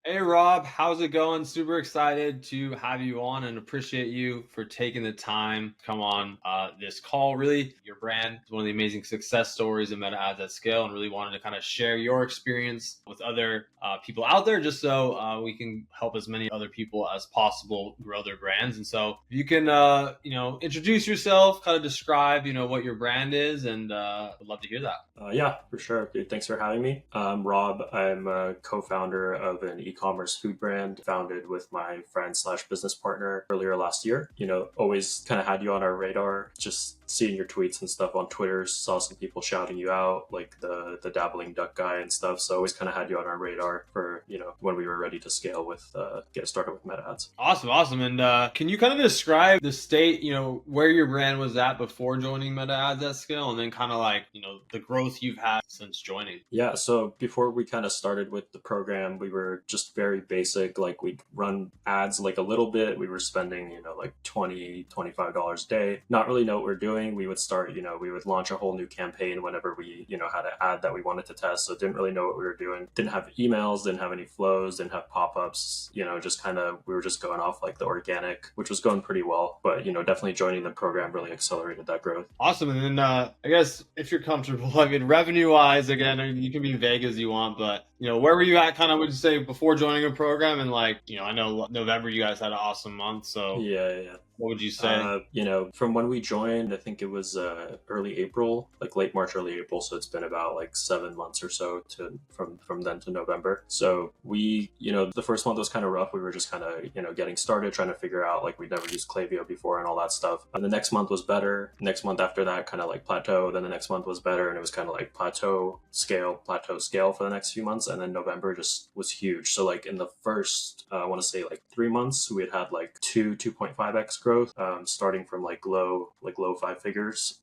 Hey Rob, how's it going? Super excited to have you on and appreciate you for taking the time to come on this call. Really, your brand is one of the amazing success stories in meta ads at scale, and really wanted to kind of share your experience with other people out there, just so we can help as many other people as possible grow their brands. And so, if you can, introduce yourself, kind of describe, what your brand is, and would love to hear that. Yeah, for sure. Dude, thanks for having me. I'm Rob. I'm a co-founder of an e-commerce food brand founded with my friend slash business partner earlier last year. Always kind of had you on our radar, just seeing your tweets and stuff on Twitter, saw some people shouting you out, like the dabbling duck guy and stuff. So always kind of had you on our radar for, when we were ready to scale with, get started with meta ads. Awesome. And can you kind of describe the state, where your brand was at before joining Meta Ads at scale, and then kind of like, the growth you've had since joining? Yeah, so before we kind of started with the program, we were just very basic. Like we'd run ads like a little bit. We were spending, like $20-$25 a day. Not really know what we're doing. We would start, we would launch a whole new campaign whenever we, had an ad that we wanted to test. So didn't really know what we were doing. Didn't have emails, didn't have any flows, didn't have pop-ups, just kind of, we were just going off like the organic, which was going pretty well. But, definitely joining the program really accelerated that growth. Awesome. And then I guess if you're comfortable, I mean, revenue wise, again, you can be vague as you want, but where were you at kind of, would you say, before joining a program? And like, I know November you guys had an awesome month. So Yeah. what would you say? From when we joined, I think it was early April, like late March, early April. So it's been about like 7 months or so from then to November. So we, the first month was kind of rough. We were just kind of, getting started, trying to figure out, like, we'd never used Klaviyo before and all that stuff. And the next month was better. Next month after that, kind of like plateau. Then the next month was better. And it was kind of like plateau, scale for the next few months. And then November just was huge. So like in the first, I want to say like 3 months, we had had like 2.5x growth, starting from like low 5 figures.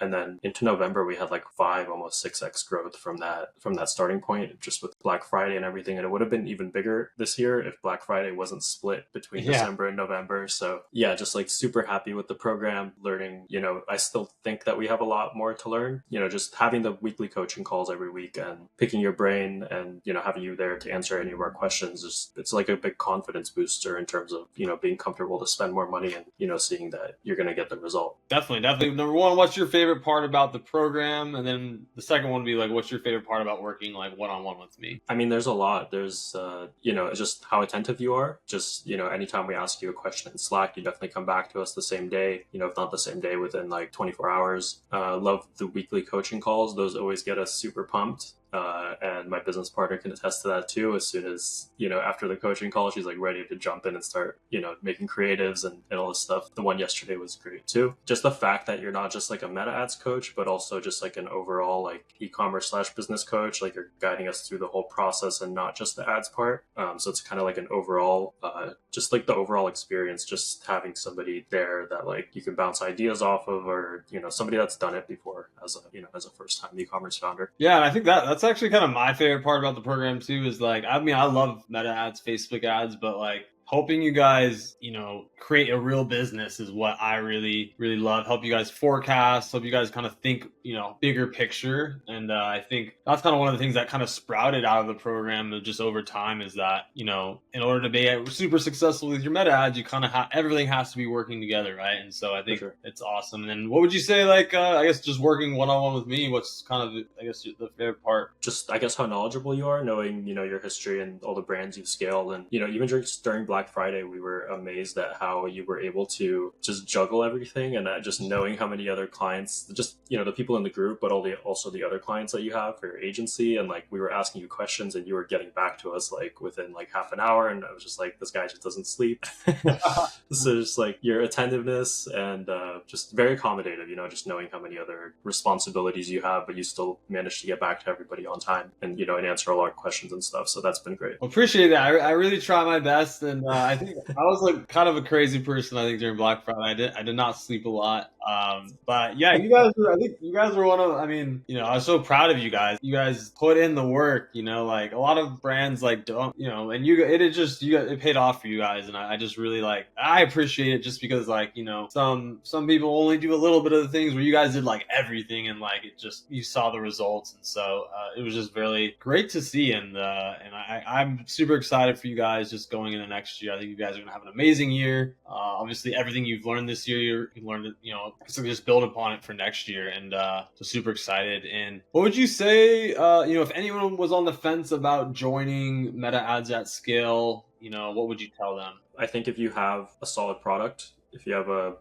And then into November, we had like almost 6x growth from that starting point, just with Black Friday and everything. And it would have been even bigger this year if Black Friday wasn't split between December and November. So yeah, just like super happy with the program, learning, I still think that we have a lot more to learn, just having the weekly coaching calls every week and picking your brain and, having you there to answer any of our questions. It's like a big confidence booster in terms of, being comfortable to spend more money and, seeing that you're going to get the result. Definitely. Number one, what's your favorite part about the program? And then the second one would be like, what's your favorite part about working like one-on-one with me? I mean, there's a lot. There's, just how attentive you are. Just, anytime we ask you a question in Slack, you definitely come back to us the same day, if not the same day, within like 24 hours. Love the weekly coaching calls. Those always get us super pumped. And my business partner can attest to that too. As soon as, after the coaching call, she's like ready to jump in and start, making creatives and all this stuff. The one yesterday was great too. Just the fact that you're not just like a meta ads coach, but also just like an overall like e-commerce / business coach, like you're guiding us through the whole process and not just the ads part. So it's kind of like an overall, just like the overall experience, just having somebody there that like you can bounce ideas off of, or, somebody that's done it before as a first time e-commerce founder. Yeah. And I think that's actually kind of my favorite part about the program too, is like, I mean, I love meta ads, Facebook ads, but like helping you guys, create a real business is what I really, really love. Help you guys forecast, help you guys kind of think, bigger picture. And I think that's kind of one of the things that kind of sprouted out of the program just over time, is that, in order to be super successful with your meta ads, you kind of everything has to be working together, right? And so I think it's awesome. And then what would you say, like, I guess just working one-on-one with me, what's kind of, I guess, the favorite part? Just, I guess, how knowledgeable you are, knowing, your history and all the brands you've scaled. And, even just during Black Friday, we were amazed at how you were able to just juggle everything, and just knowing how many other clients, just, the people in the group, but also the other clients that you have for your agency. And like, we were asking you questions and you were getting back to us like within like half an hour. And I was just like, this guy just doesn't sleep. So just like your attentiveness and just very accommodative, just knowing how many other responsibilities you have, but you still manage to get back to everybody on time and, and answer all our questions and stuff. So that's been great. Well, appreciate that. I really try my best. And I think I was like kind of a crazy person. I think during Black Friday, I did not sleep a lot. But yeah, you guys were. I think you guys were one of. I mean, I was so proud of you guys. You guys put in the work. Like a lot of brands like don't. And it paid off for you guys, and I just really I appreciate it just because some people only do a little bit of the things where you guys did like everything, and it just you saw the results, and so it was just really great to see, and I'm super excited for you guys just going into next year. I think you guys are gonna have an amazing year. Obviously, everything you've learned this year, you learned it. So just build upon it for next year, and so super excited. And what would you say? If anyone was on the fence about joining Meta Ads at Scale, what would you tell them? I think if you have a solid product, if you have a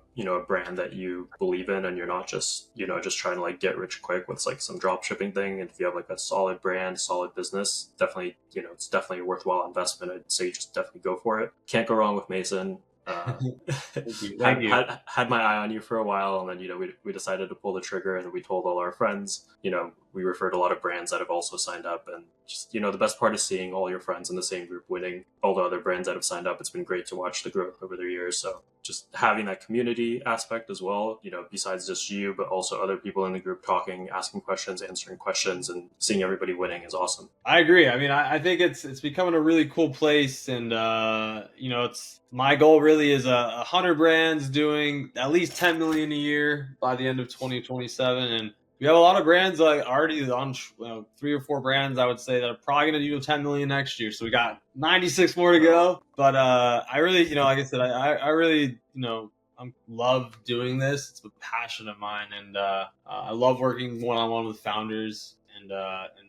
brand that you believe in, and you're not just trying to get rich quick with some drop shipping thing, and if you have a solid brand, solid business, definitely it's definitely a worthwhile investment. I'd say just definitely go for it. Can't go wrong with Mason. Thank you. Had my eye on you for a while, and then we decided to pull the trigger, and we told all our friends. We referred a lot of brands that have also signed up, and just the best part is seeing all your friends in the same group winning. All the other brands that have signed up, it's been great to watch the growth over the years. So just having that community aspect as well, besides just you, but also other people in the group talking, asking questions, answering questions, and seeing everybody winning is awesome. I agree. I mean, I think it's becoming a really cool place, and it's my goal really is 100 brands doing at least 10 million a year by the end of 2027, and we have a lot of brands already on 3 or 4 brands I would say that are probably going to do 10 million next year. So we got 96 more to go. But I really, like I said, I really, I love doing this. It's a passion of mine, and I love working one-on-one with founders. And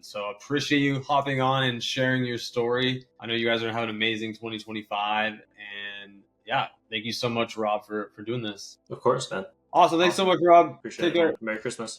so I appreciate you hopping on and sharing your story. I know you guys are going to have an amazing 2025. And yeah, thank you so much, Rob, for doing this. Of course, man. Awesome. Thanks so much, Rob. Appreciate Take care. Merry Christmas.